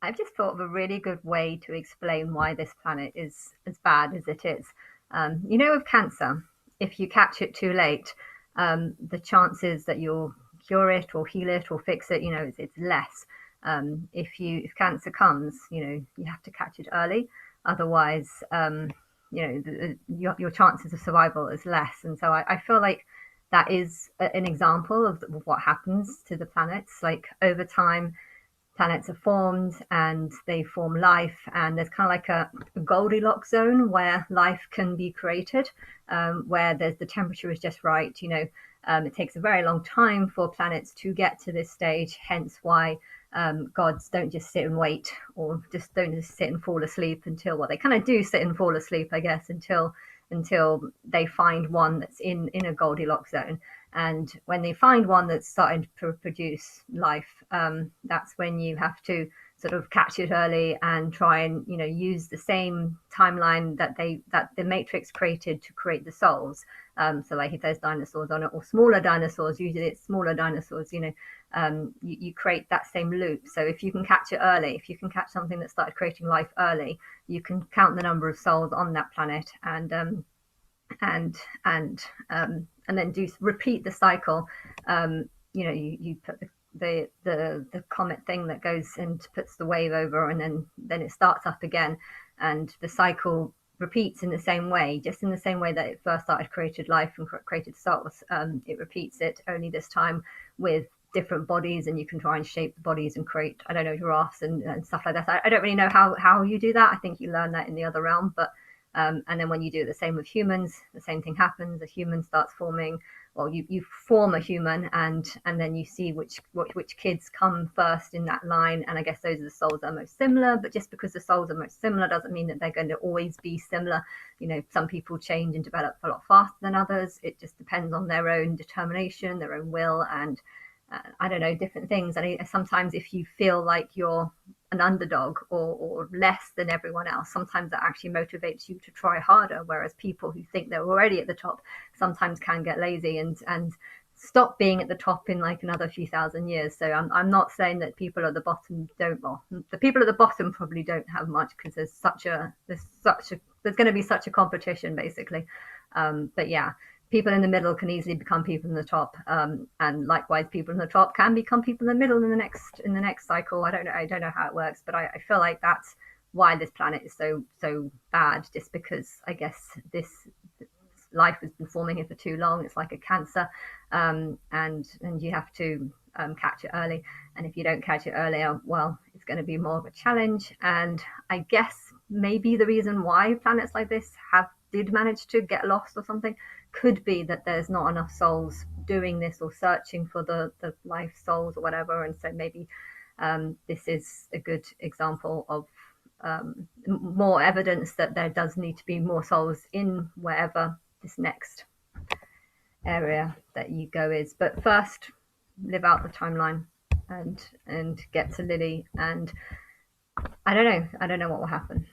I've just thought of a really good way to explain why this planet is as bad as it is. With cancer, if you catch it too late, the chances that you'll cure it or heal it or fix it, it's less. If cancer comes, you have to catch it early. Otherwise, your chances of survival is less. And so I feel like that is an example of what happens to the planets. Like over time, planets are formed and they form life, and there's kind of like a Goldilocks zone where life can be created, where the temperature is just right. It takes a very long time for planets to get to this stage, hence why gods don't just sit and wait, or just don't just sit and fall asleep until, well, they kind of do sit and fall asleep, I guess, until they find one that's in a Goldilocks zone. And when they find one that's starting to produce life, that's when you have to sort of catch it early and try and use the same timeline that the Matrix created to create the souls. So like if there's dinosaurs on it, or smaller dinosaurs, usually it's smaller dinosaurs. You create that same loop. So if you can catch it early, if you can catch something that started creating life early, you can count the number of souls on that planet, and and then do repeat the cycle. You put the comet thing that goes and puts the wave over, and then it starts up again, and the cycle repeats in the same way, just in the same way that it first started, created life and created souls. It repeats it, only this time with different bodies, and you can try and shape the bodies and create, I don't know, giraffes and stuff like that. I don't really know how you do that. I think you learn that in the other realm, but and then when you do the same with humans, the same thing happens. A human starts forming. Well, you form a human, and then you see which kids come first in that line. And I guess those are the souls that are most similar. But just because the souls are most similar doesn't mean that they're going to always be similar. Some people change and develop a lot faster than others. It just depends on their own determination, their own will, and I don't know, different things. And sometimes if you feel like you're an underdog, or less than everyone else, sometimes that actually motivates you to try harder. Whereas people who think they're already at the top sometimes can get lazy and stop being at the top in like another few thousand years. So I'm not saying that people at the bottom don't. Well, the people at the bottom probably don't have much, because there's going to be such a competition, basically. But yeah, people in the middle can easily become people in the top, and likewise, people in the top can become people in the middle in the next cycle. I don't know how it works, but I feel like that's why this planet is so bad. Just because I guess this life has been forming here for too long. It's like a cancer, and you have to catch it early. And if you don't catch it earlier, well, it's going to be more of a challenge. And I guess maybe the reason why planets like this did manage to get lost or something could be that there's not enough souls doing this or searching for the life souls or whatever. And so maybe this is a good example of more evidence that there does need to be more souls in wherever this next area that you go is. But first, live out the timeline and get to Lily. And I don't know what will happen.